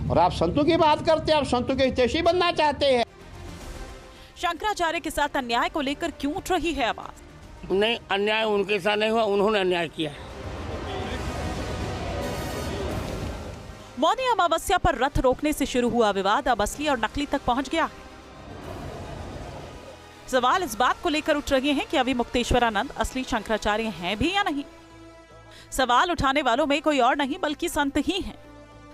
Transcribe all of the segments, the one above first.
और आप संतों की बात करते हैं, आप संतों के हितैषी बनना चाहते हैं। शंकराचार्य के साथ अन्याय को लेकर क्यों उठ रही है आवाज? नहीं, अन्याय उनके साथ नहीं हुआ, उन्होंने अन्याय किया। मौनी अमावस्या पर रथ रोकने से शुरू हुआ विवाद अब असली और नकली तक पहुंच गया है। सवाल इस बात को लेकर उठ रहे हैं कि अविमुक्तेश्वरानंद असली शंकराचार्य हैं भी या नहीं। सवाल उठाने वालों में कोई और नहीं बल्कि संत ही हैं।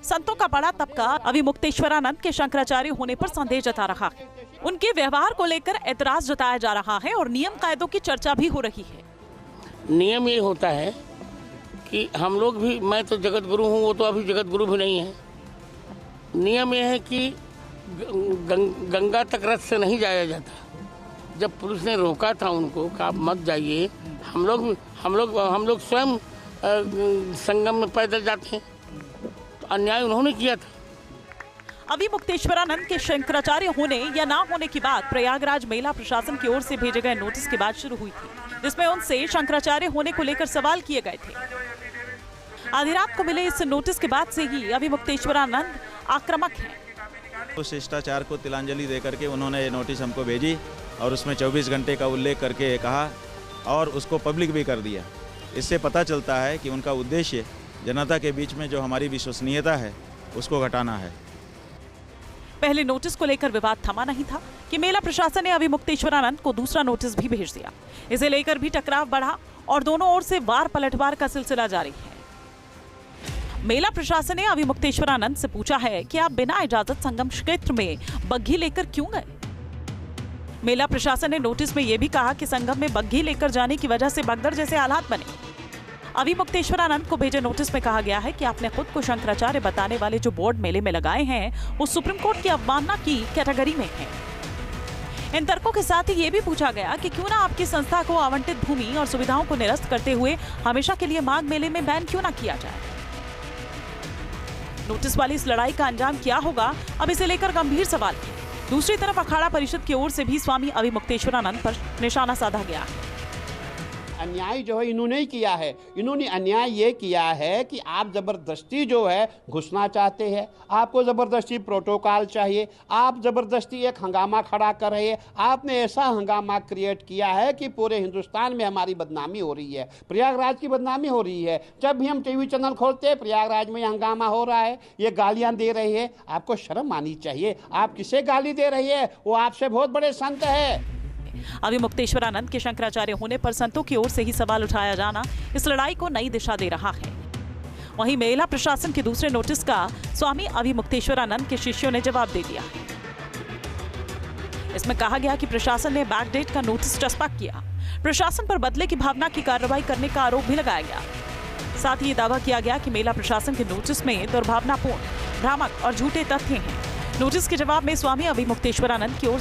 संतों का बड़ा तबका अविमुक्तेश्वरानंद के शंकराचार्य होने पर संदेह जता रहा है। उनके व्यवहार को लेकर एतराज जताया जा रहा है और नियम कायदों की चर्चा भी हो रही है। नियम ये होता है कि हम लोग भी, मैं तो जगत गुरु हूँ, वो तो अभी जगत गुरु भी नहीं है। नियम ये है कि गंगा तक रथ से नहीं जाया जाता। जब पुलिस ने रोका था उनको कि आप मत जाइए, हम लोग स्वयं संगम में पैदल जाते हैं, तो अन्याय उन्होंने किया था। अविमुक्तेश्वरानंद के शंकराचार्य होने या ना होने की बात प्रयागराज मेला प्रशासन की ओर से भेजे गए नोटिस के बाद शुरू हुई थी, जिसमें उनसे शंकराचार्य होने को लेकर सवाल किए गए थे। आधी रात को मिले इस नोटिस के बाद से ही अविमुक्तेश्वरानंद आक्रामक हैं। उस शिष्टाचार को तिलांजलि देकर के उन्होंने ये नोटिस हमको भेजी और उसमें 24 घंटे का उल्लेख करके कहा और उसको पब्लिक भी कर दिया। इससे पता चलता है कि उनका उद्देश्य जनता के बीच में जो हमारी विश्वसनीयता है उसको घटाना है। पहले नोटिस को लेकर विवाद थमा नहीं था कि मेला प्रशासन ने अविमुक्तेश्वरानंद को दूसरा नोटिस भी भेज दिया। इसे लेकर भी टकराव बढ़ा और दोनों ओर से वार पलटवार का सिलसिला जारी है। मेला प्रशासन ने अविमुक्तेश्वरानंद से पूछा है कि आप बिना इजाजत संगम क्षेत्र में बग्घी लेकर क्यों गए। मेला प्रशासन ने नोटिस में यह भी कहा कि संगम में बग्घी लेकर जाने की वजह से भगदड़ जैसे हालात बने। अविमुक्तेश्वरानंद को भेजे नोटिस में कहा गया है कि आपने खुद को शंकराचार्य बताने वाले जो बोर्ड मेले में लगाए हैं वो सुप्रीम कोर्ट की अवमानना की कैटेगरी में हैं। इन तर्कों के साथ ही ये भी पूछा गया कि क्यों ना आपकी संस्था को आवंटित भूमि और सुविधाओं को निरस्त करते हुए हमेशा के लिए माघ मेले में बैन क्यों ना किया जाए। नोटिस वाली इस लड़ाई का अंजाम क्या होगा, अब इसे लेकर गंभीर सवाल है। दूसरी तरफ अखाड़ा परिषद की ओर से भी स्वामी अविमुक्तेश्वरानंद पर निशाना साधा गया है। अन्याय जो है इन्होंने ही किया है। इन्होंने अन्याय ये किया है कि आप जबरदस्ती जो है घुसना चाहते हैं, आपको जबरदस्ती प्रोटोकॉल चाहिए, आप जबरदस्ती एक हंगामा खड़ा कर रहे हैं। आपने ऐसा हंगामा क्रिएट किया है कि पूरे हिंदुस्तान में हमारी बदनामी हो रही है, प्रयागराज की बदनामी हो रही है। जब भी हम टीवी चैनल खोलते हैं प्रयागराज में हंगामा हो रहा है, ये गालियां दे रहे हैं। आपको शर्म आनी चाहिए। आप किसे गाली दे रही है? वो आपसे बहुत बड़े संत है। अविमुक्तेश्वरानंद के शंकराचार्य होने पर संतों की ओर से ही सवाल उठाया जाना इस लड़ाई को नई दिशा दे रहा है। वहीं मेला प्रशासन के दूसरे नोटिस का स्वामी अविमुक्तेश्वरानंद के शिष्यों ने जवाब दे दिया। इसमें कहा गया कि प्रशासन ने बैकडेट का नोटिस चस्पा किया। प्रशासन पर बदले की भावना की कार्रवाई करने का आरोप भी लगाया गया। साथ ही दावा किया गया कि मेला प्रशासन के नोटिस में दुर्भावनापूर्ण, भ्रामक और झूठे तथ्य हैं। नोटिस के जवाब में स्वामी अविमुक्तेश्वरानंद की ओर